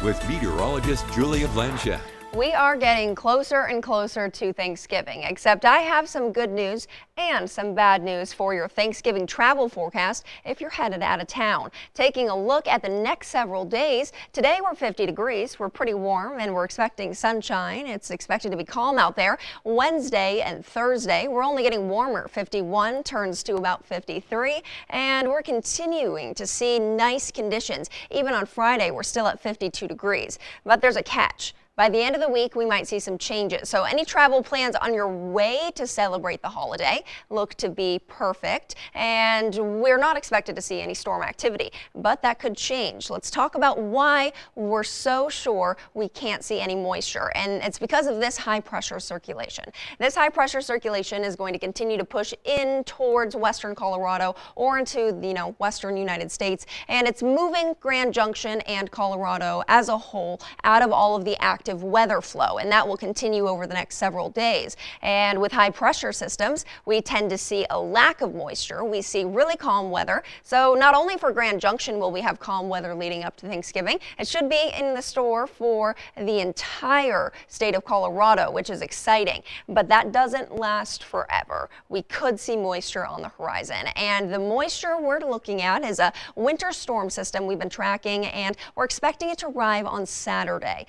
with meteorologist Julia Blanchett. We are getting closer and closer to Thanksgiving, except I have some good news and some bad news for your Thanksgiving travel forecast if you're headed out of town. Taking a look at the next several days, today we're 50 degrees. We're pretty warm and we're expecting sunshine. It's expected to be calm out there. Wednesday and Thursday, we're only getting warmer. 51 turns to about 53, and we're continuing to see nice conditions. Even on Friday, we're still at 52 degrees, but there's a catch. By the end of the week, we might see some changes. So any travel plans on your way to celebrate the holiday look to be perfect. And we're not expected to see any storm activity, but that could change. Let's talk about why we're so sure we can't see any moisture. And it's because of this high pressure circulation. This high pressure circulation is going to continue to push in towards western Colorado or into the western United States. And it's moving Grand Junction and Colorado as a whole out of all of the active weather flow, and that will continue over the next several days. And with high pressure systems, we tend to see a lack of moisture. We see really calm weather. So not only for Grand Junction will we have calm weather leading up to Thanksgiving, it should be in the store for the entire state of Colorado, which is exciting. But that doesn't last forever. We could see moisture on the horizon, and the moisture we're looking at is a winter storm system we've been tracking, and we're expecting it to arrive on Saturday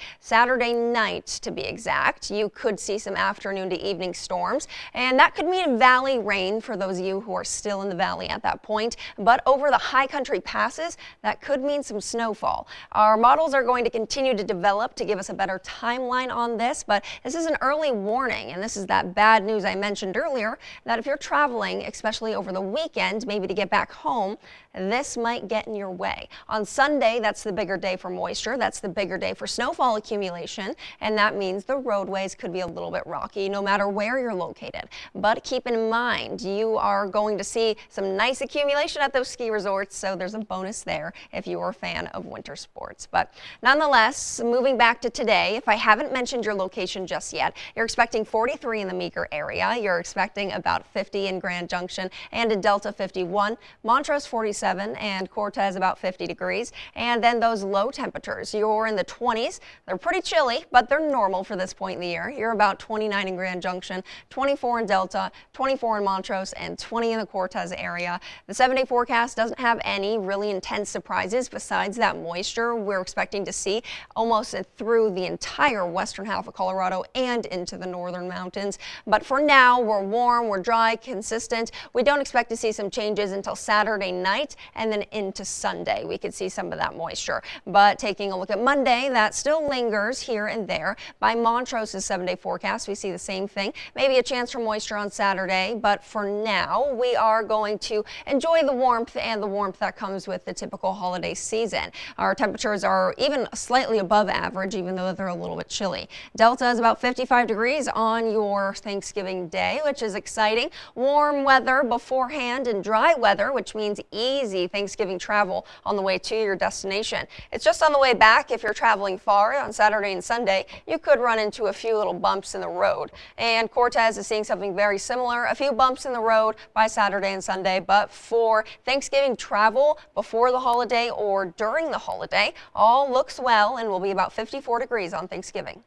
night, to be exact. You could see some afternoon to evening storms, and that could mean valley rain for those of you who are still in the valley at that point. But over the high country passes, that could mean some snowfall. Our models are going to continue to develop to give us a better timeline on this, but this is an early warning, and this is that bad news I mentioned earlier, that if you're traveling, especially over the weekend, maybe to get back home, this might get in your way. On Sunday, that's the bigger day for moisture. That's the bigger day for snowfall accumulation, and that means the roadways could be a little bit rocky no matter where you're located. But keep in mind, you are going to see some nice accumulation at those ski resorts, so there's a bonus there if you are a fan of winter sports. But nonetheless, moving back to today, if I haven't mentioned your location just yet, you're expecting 43 in the Meeker area. You're expecting about 50 in Grand Junction and in Delta 51, Montrose 47, and Cortez about 50 degrees. And then those low temperatures, you're in the 20s. They're pretty chilly, but they're normal for this point in the year. You're about 29 in Grand Junction, 24 in Delta, 24 in Montrose, and 20 in the Cortez area. The 7-day forecast doesn't have any really intense surprises besides that moisture we're expecting to see almost through the entire western half of Colorado and into the northern mountains. But for now, we're warm, we're dry, consistent. We don't expect to see some changes until Saturday night and then into Sunday. We could see some of that moisture. But taking a look at Monday, that still lingers here and there. By Montrose's 7-day forecast, we see the same thing. Maybe a chance for moisture on Saturday, but for now, we are going to enjoy the warmth and the warmth that comes with the typical holiday season. Our temperatures are even slightly above average, even though they're a little bit chilly. Delta is about 55 degrees on your Thanksgiving day, which is exciting. Warm weather beforehand and dry weather, which means easy Thanksgiving travel on the way to your destination. It's just on the way back, if you're traveling far on Saturday and Sunday, you could run into a few little bumps in the road. And Cortez is seeing something very similar, a few bumps in the road by Saturday and Sunday. But for Thanksgiving travel before the holiday or during the holiday, all looks well and will be about 54 degrees on Thanksgiving.